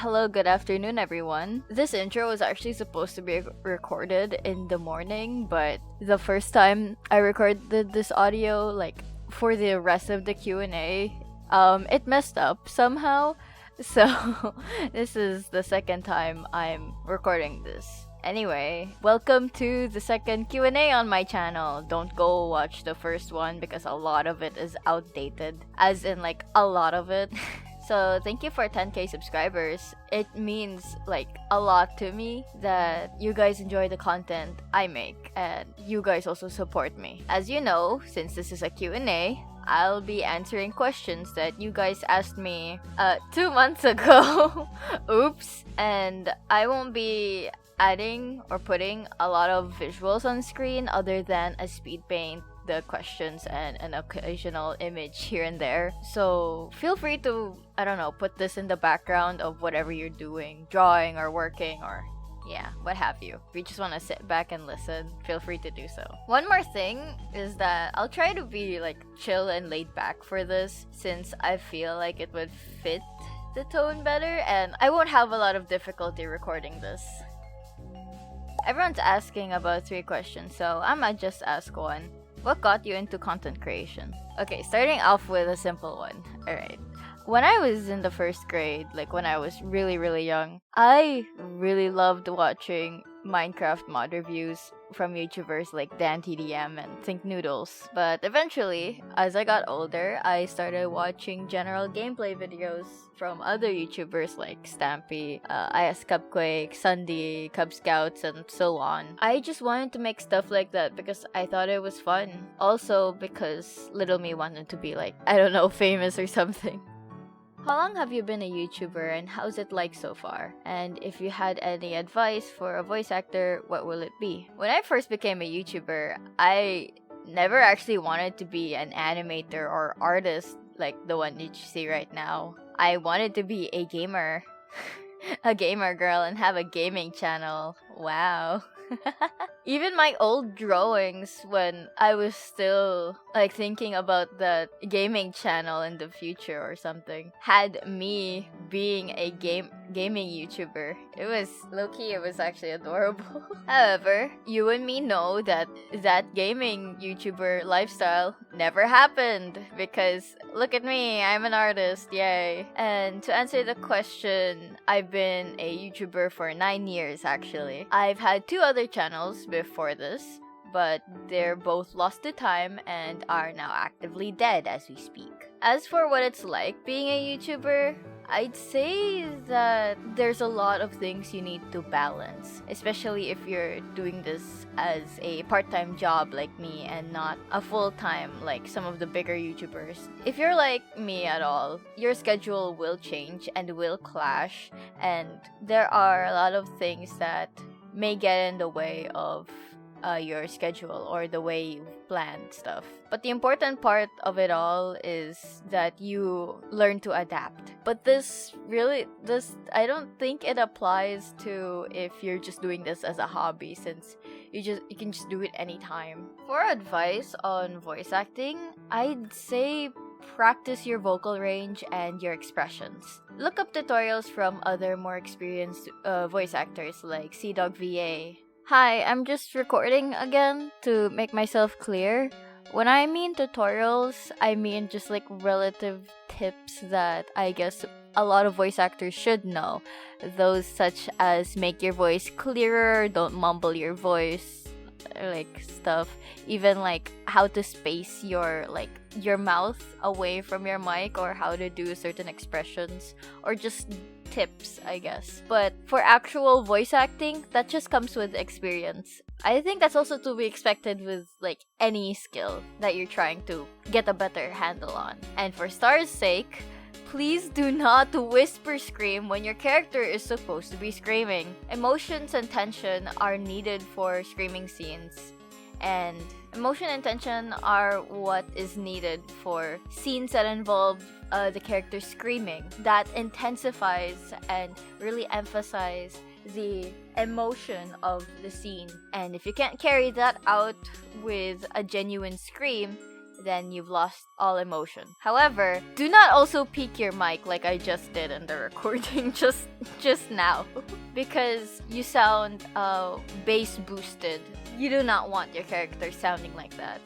Hello, good afternoon, everyone. This intro was actually supposed to be recorded in the morning, but the first time I recorded this audio, like for the rest of the Q&A, it messed up somehow. So this is the second time I'm recording this. Anyway, welcome to the second Q&A on my channel. Don't go watch the first one because a lot of it is outdated. As in, like, a lot of it. So thank you for 10k subscribers. It means like a lot to me that you guys enjoy the content I make and you guys also support me. As you know, since this is a Q&A, I'll be answering questions that you guys asked me 2 months ago. Oops. And I won't be adding or putting a lot of visuals on screen other than a speed paint, the questions, and an occasional image here and there. So feel free to, I don't know, put this in the background of whatever you're doing, drawing or working or yeah, what have you. If you just want to sit back and listen, feel free to do so. One more thing is that I'll try to be like chill and laid back for this since I feel like it would fit the tone better and I won't have a lot of difficulty recording this. Everyone's asking about 3 questions, so I might just ask one. What got you into content creation? Okay, starting off with a simple one. Alright. When I was in the first grade, like when I was really young, I really loved watching Minecraft mod reviews from YouTubers like DanTDM and Think Noodles. But eventually, as I got older, I started watching general gameplay videos from other YouTubers like Stampy, IS Cupquake, Sunday, Cub Scouts, and so on. I just wanted to make stuff like that because I thought it was fun. Also because little me wanted to be like, I don't know, famous or something. How long have you been a YouTuber and how's it like so far? And if you had any advice for a voice actor, what will it be? When I first became a YouTuber, I never actually wanted to be an animator or artist like the one that you see right now. I wanted to be a gamer. A gamer girl and have a gaming channel. Wow. Even my old drawings when I was still like thinking about the gaming channel in the future or something had me being a gaming YouTuber. It was low-key, it was actually adorable. However, you and me know that gaming YouTuber lifestyle never happened because look at me, I'm an artist, yay. And to answer the question, I've been a YouTuber for 9 years actually. I've had 2 other channels before this, but they're both lost to time and are now actively dead as we speak. As for what it's like being a YouTuber, I'd say that there's a lot of things you need to balance, especially if you're doing this as a part-time job like me and not a full-time like some of the bigger YouTubers. If you're like me at all, your schedule will change and will clash, and there are a lot of things that may get in the way of your schedule or the way you've planned stuff. But the important part of it all is that you learn to adapt. But this I don't think it applies to if you're just doing this as a hobby, since you can just do it anytime. For advice on voice acting, I'd say practice your vocal range and your expressions. Look up tutorials from other more experienced voice actors like CDogVA. Hi, I'm just recording again to make myself clear. When I mean tutorials, I mean just like relative tips that I guess a lot of voice actors should know. Those such as make your voice clearer, don't mumble your voice, like stuff. Even like how to space your mouth away from your mic or how to do certain expressions or just tips, I guess. But for actual voice acting, that just comes with experience. I think that's also to be expected with like any skill that you're trying to get a better handle on. And for Star's sake, please do not whisper scream when your character is supposed to be screaming. Emotions and tension are needed for screaming scenes, and emotion and tension are what is needed for scenes that involve the character screaming. That intensifies and really emphasize the emotion of the scene. And if you can't carry that out with a genuine scream, then you've lost all emotion. However, do not also peak your mic like I just did in the recording just now. Because you sound bass boosted. You do not want your character sounding like that.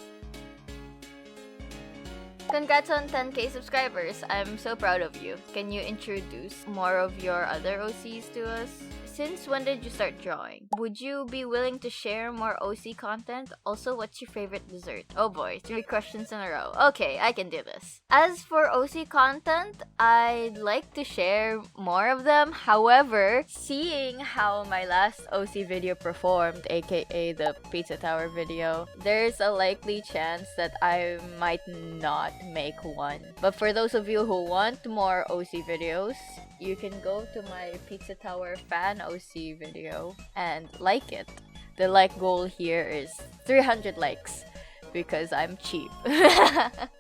Congrats on 10k subscribers. I'm so proud of you. Can you introduce more of your other OCs to us? Since when did you start drawing? Would you be willing to share more OC content? Also, what's your favorite dessert? Oh boy, 3 questions in a row. Okay, I can do this. As for OC content, I'd like to share more of them. However, seeing how my last OC video performed, aka the Pizza Tower video, there's a likely chance that I might not make one. But for those of you who want more OC videos, you can go to my Pizza Tower fan OC video and like it. The like goal here is 300 likes because I'm cheap.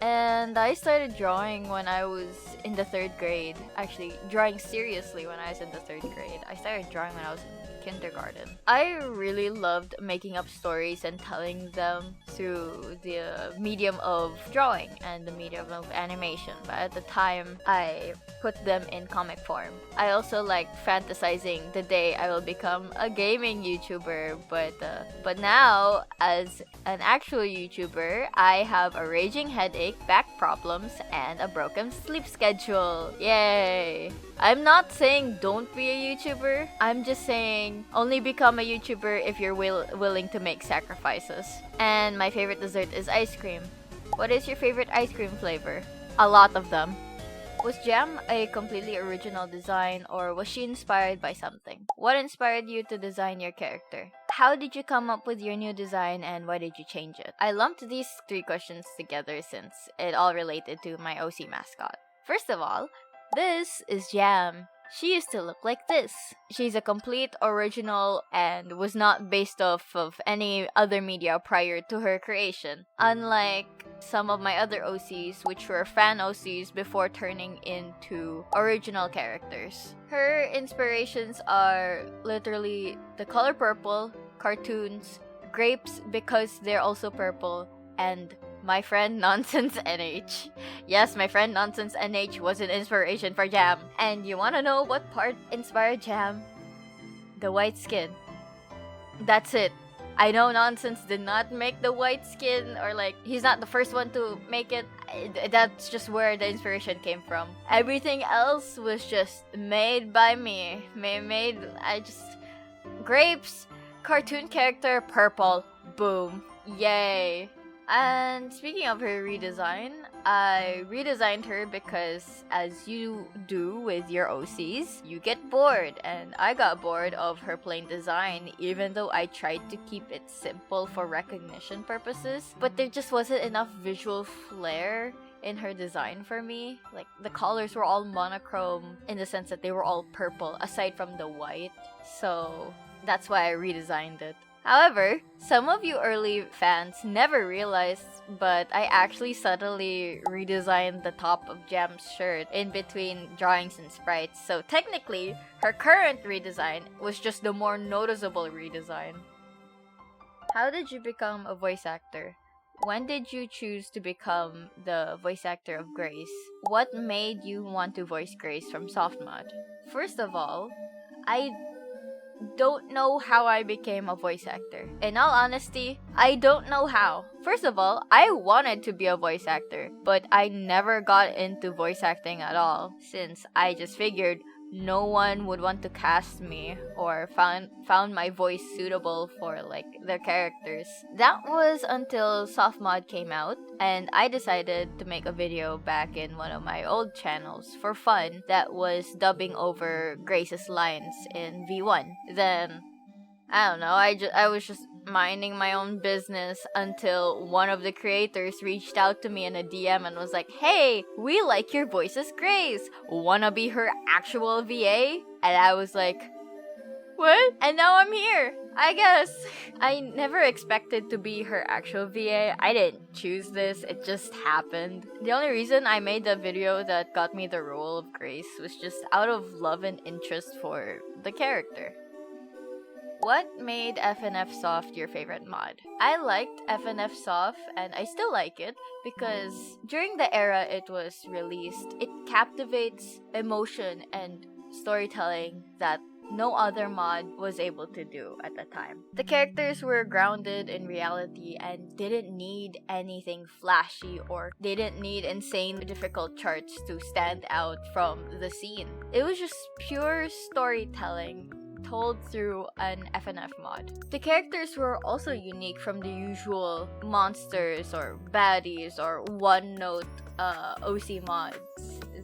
And I started drawing when I was in the 3rd grade. Actually, drawing seriously when I was in the 3rd grade. I started drawing when I was in kindergarten. I really loved making up stories and telling them through the medium of drawing and the medium of animation, but at the time I put them in comic form. I also like fantasizing the day I will become a gaming YouTuber, but now as an actual YouTuber, I have a raging headache, back problems, and a broken sleep schedule. Yay! I'm not saying don't be a YouTuber. I'm just saying only become a YouTuber if you're willing to make sacrifices. And my favorite dessert is ice cream. What is your favorite ice cream flavor? A lot of them. Was Jam a completely original design, or was she inspired by something? What inspired you to design your character? How did you come up with your new design, and why did you change it? I lumped these 3 questions together since it all related to my OC mascot. First of all, this is Jam. She used to look like this. She's a complete original and was not based off of any other media prior to her creation. Unlike some of my other OCs, which were fan OCs before turning into original characters. Her inspirations are literally the color purple, cartoons, grapes because they're also purple, and my friend Nonsense NH. Yes, my friend Nonsense NH was an inspiration for Jam. And you wanna know what part inspired Jam? The white skin. That's it. I know Nonsense did not make the white skin, or like, he's not the first one to make it. That's just where the inspiration came from. Everything else was just made by me. Grapes, cartoon character, purple, boom. Yay. And speaking of her redesign, I redesigned her because, as you do with your OCs, you get bored, and I got bored of her plain design even though I tried to keep it simple for recognition purposes, but there just wasn't enough visual flair in her design for me. Like, the colors were all monochrome in the sense that they were all purple aside from the white, so that's why I redesigned it. However, some of you early fans never realized, but I actually subtly redesigned the top of Jam's shirt in between drawings and sprites, so technically, her current redesign was just the more noticeable redesign. How did you become a voice actor? When did you choose to become the voice actor of Grace? What made you want to voice Grace from Softmod? First of all, I don't know how I became a voice actor. In all honesty, I don't know how. First of all, I wanted to be a voice actor, but I never got into voice acting at all, since I just figured no one would want to cast me or found my voice suitable for like their characters. That was until Softmod came out, and I decided to make a video back in one of my old channels for fun that was dubbing over Grace's lines in V1. Then I don't know, I was just minding my own business until one of the creators reached out to me in a DM and was like, "Hey, we like your voice as Grace. Wanna be her actual VA?" And I was like, "What?" And now I'm here, I guess. I never expected to be her actual VA. I didn't choose this, it just happened. The only reason I made the video that got me the role of Grace was just out of love and interest for the character. What made FNF Soft your favorite mod? I liked FNF Soft and I still like it because during the era it was released, it captivates emotion and storytelling that no other mod was able to do at the time. The characters were grounded in reality and didn't need anything flashy or they didn't need insane difficult charts to stand out from the scene. It was just pure storytelling told through an FNF mod. The characters were also unique from the usual monsters or baddies or one-note OC mods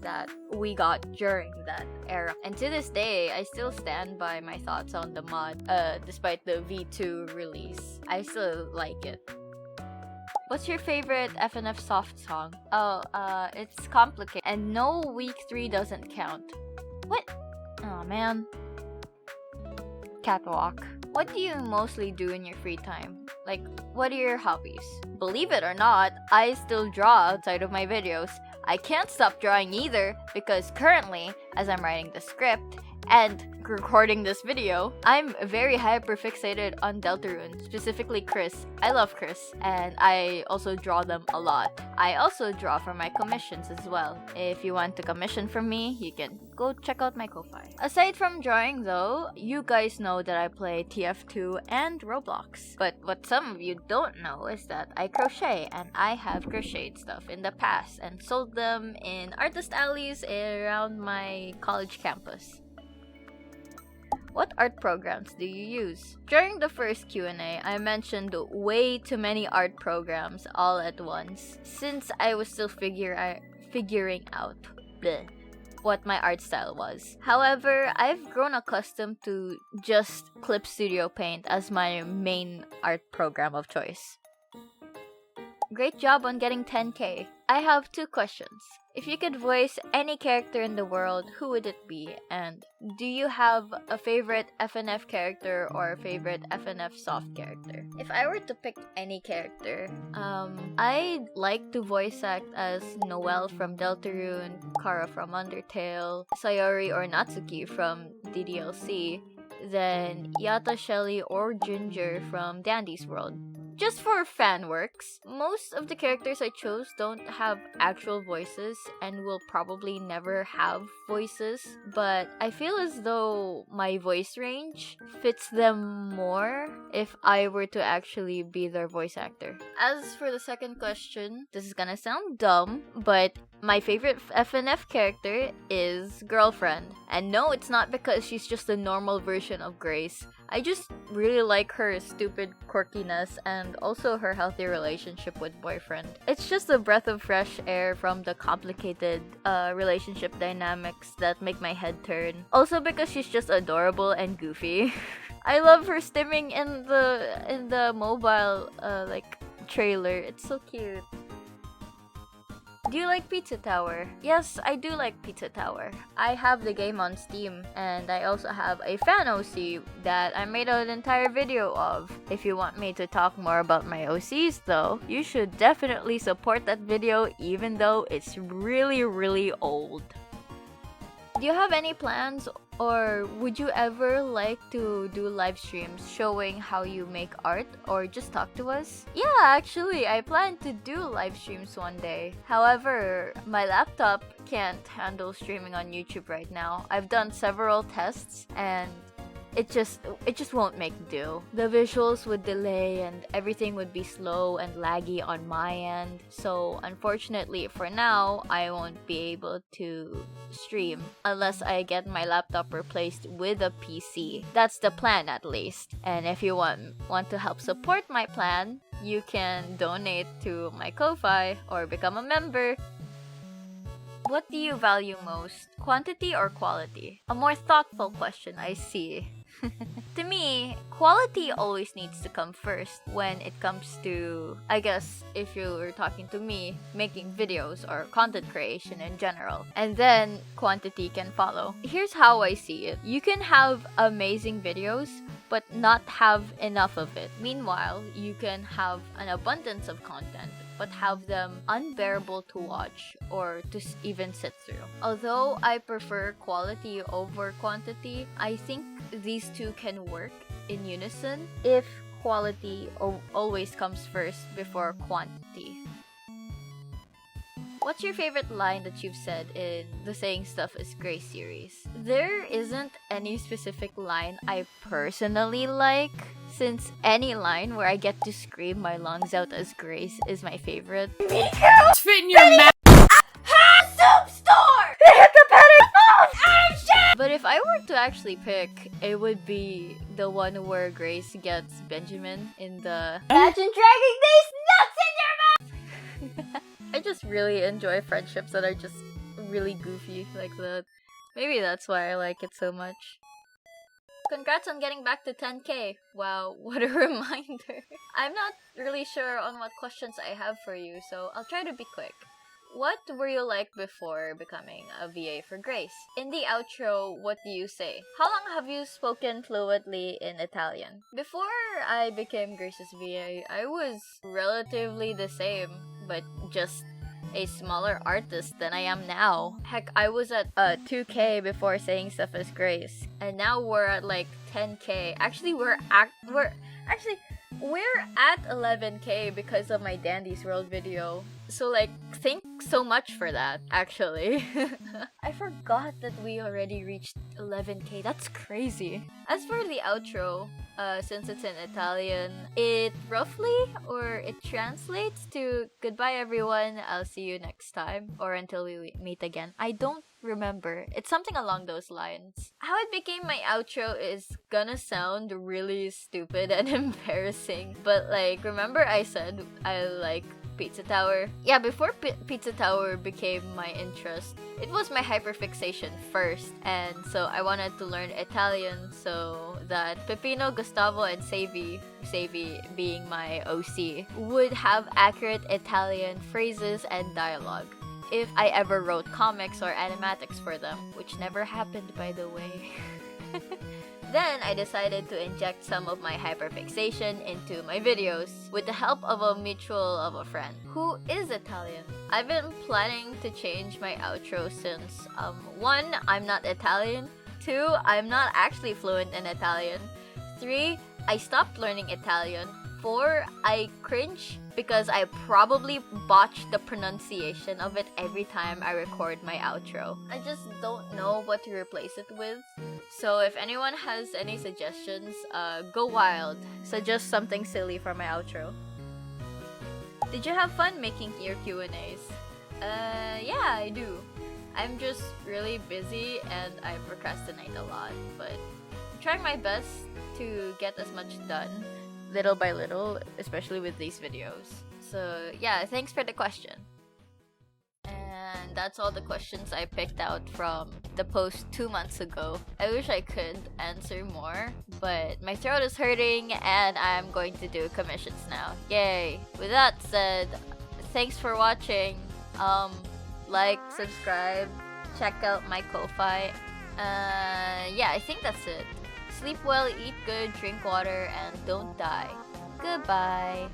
that we got during that era. And to this day, I still stand by my thoughts on the mod, despite the V2 release. I still like it. What's your favorite FNF Soft song? Oh, it's complicated. And no, week 3 doesn't count. What? Oh man. Catwalk. What do you mostly do in your free time? Like, what are your hobbies? Believe it or not, I still draw outside of my videos. I can't stop drawing either because currently, as I'm writing the script and recording this video, I'm very hyperfixated on Deltarune, specifically Kris. I love Kris, and I also draw them a lot. I also draw for my commissions as well. If you want to commission from me, you can go check out my Ko-Fi. Aside from drawing though, you guys know that I play TF2 and Roblox. But what some of you don't know is that I crochet, and I have crocheted stuff in the past and sold them in artist alleys around my college campus. What art programs do you use? During the first Q&A, I mentioned way too many art programs all at once since I was still figuring out what my art style was. However, I've grown accustomed to just Clip Studio Paint as my main art program of choice. Great job on getting 10k. I have 2 questions. If you could voice any character in the world, who would it be? And do you have a favorite FNF character or a favorite FNF Soft character? If I were to pick any character, I'd like to voice act as Noelle from Deltarune, Kara from Undertale, Sayori or Natsuki from DDLC, then Yata, Shelly, or Ginger from Dandy's World. Just for fan works, most of the characters I chose don't have actual voices and will probably never have voices, but I feel as though my voice range fits them more if I were to actually be their voice actor. As for the second question, this is gonna sound dumb, but my favorite FNF character is Girlfriend. And no, it's not because she's just a normal version of Grace. I just really like her stupid quirkiness and also her healthy relationship with boyfriend. It's just a breath of fresh air from the complicated relationship dynamics that make my head turn. Also because she's just adorable and goofy. I love her stimming in the mobile trailer. It's so cute. Do you like Pizza Tower? Yes, I do like Pizza Tower. I have the game on Steam, and I also have a fan OC that I made an entire video of. If you want me to talk more about my OCs though, you should definitely support that video even though it's really, really old. Do you have any plans or would you ever like to do live streams showing how you make art or just talk to us? Yeah, actually, I plan to do live streams one day. However, my laptop can't handle streaming on YouTube right now. I've done several tests and it just won't make do. The visuals would delay and everything would be slow and laggy on my end. So unfortunately for now, I won't be able to stream unless I get my laptop replaced with a PC. That's the plan at least. And if you want to help support my plan, you can donate to my Ko-Fi or become a member. What do you value most, quantity or quality? A more thoughtful question, I see. To me, quality always needs to come first when it comes to, I guess, if you were talking to me, making videos or content creation in general. And then quantity can follow. Here's how I see it. You can have amazing videos, but not have enough of it. Meanwhile, you can have an abundance of content, but have them unbearable to watch or to even sit through. Although I prefer quality over quantity, I think these two can work in unison if quality always comes first before quantity. What's your favorite line that you've said in the Saying Stuff is Grace series? There isn't any specific line I personally like, since any line where I get to scream my lungs out as Grace is my favorite. Fit in your mouth. Soup store! Hit the petty phone! But if I were to actually pick, it would be the one where Grace gets Benjamin in the Imagine dragging these nuts in your mouth! I just really enjoy friendships that are just really goofy like that. Maybe that's why I like it so much. Congrats on getting back to 10k. Wow, what a reminder. I'm not really sure on what questions I have for you, so I'll try to be quick. What were you like before becoming a VA for Grace? In the outro, what do you say? How long have you spoken fluently in Italian? Before I became Grace's VA, I was relatively the same, but just a smaller artist than I am now. Heck, I was at 2k before Saying Stuff as Grace, and now we're at like 10k. Actually, we're at 11k because of my Dandy's World video. So like, thanks so much for that, actually. I forgot that we already reached 11k. That's crazy. As for the outro, since it's in Italian, it translates to goodbye everyone, I'll see you next time, or until we meet again. I don't remember. It's something along those lines. How it became my outro is gonna sound really stupid and embarrassing, but like, remember I said I like Pizza Tower? Yeah, before Pizza Tower became my interest, it was my hyperfixation first, and so I wanted to learn Italian so that Peppino, Gustavo, and Savi being my OC, would have accurate Italian phrases and dialogue if I ever wrote comics or animatics for them, which never happened, by the way. Then I decided to inject some of my hyperfixation into my videos with the help of a mutual of a friend who is Italian. I've been planning to change my outro since 1. I'm not Italian, 2. I'm not actually fluent in Italian, 3. I stopped learning Italian, 4. I cringe because I probably botch the pronunciation of it every time I record my outro. I just don't know what to replace it with. So if anyone has any suggestions, go wild. Suggest something silly for my outro. Did you have fun making your Q&As? Yeah, I do. I'm just really busy and I procrastinate a lot, but I'm trying my best to get as much done little by little, especially with these videos. So yeah, thanks for the question. And that's all the questions I picked out from the post 2 months ago. I wish I could answer more, but my throat is hurting and I'm going to do commissions now. Yay! With that said, thanks for watching. Like, subscribe, check out my Ko-Fi. Yeah, I think that's it. Sleep well, eat good, drink water, and don't die. Goodbye.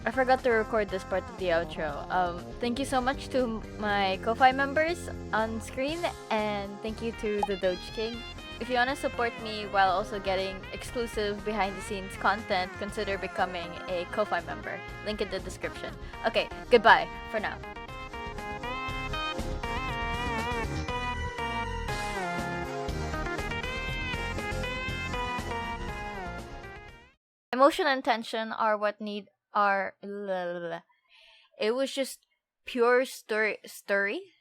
I forgot to record this part of the outro. Thank you so much to my Ko-Fi members on screen, and thank you to the Doge King. If you want to support me while also getting exclusive behind-the-scenes content, consider becoming a Ko-Fi member. Link in the description. Okay, goodbye for now. Emotion and tension are what need are. It was just pure story.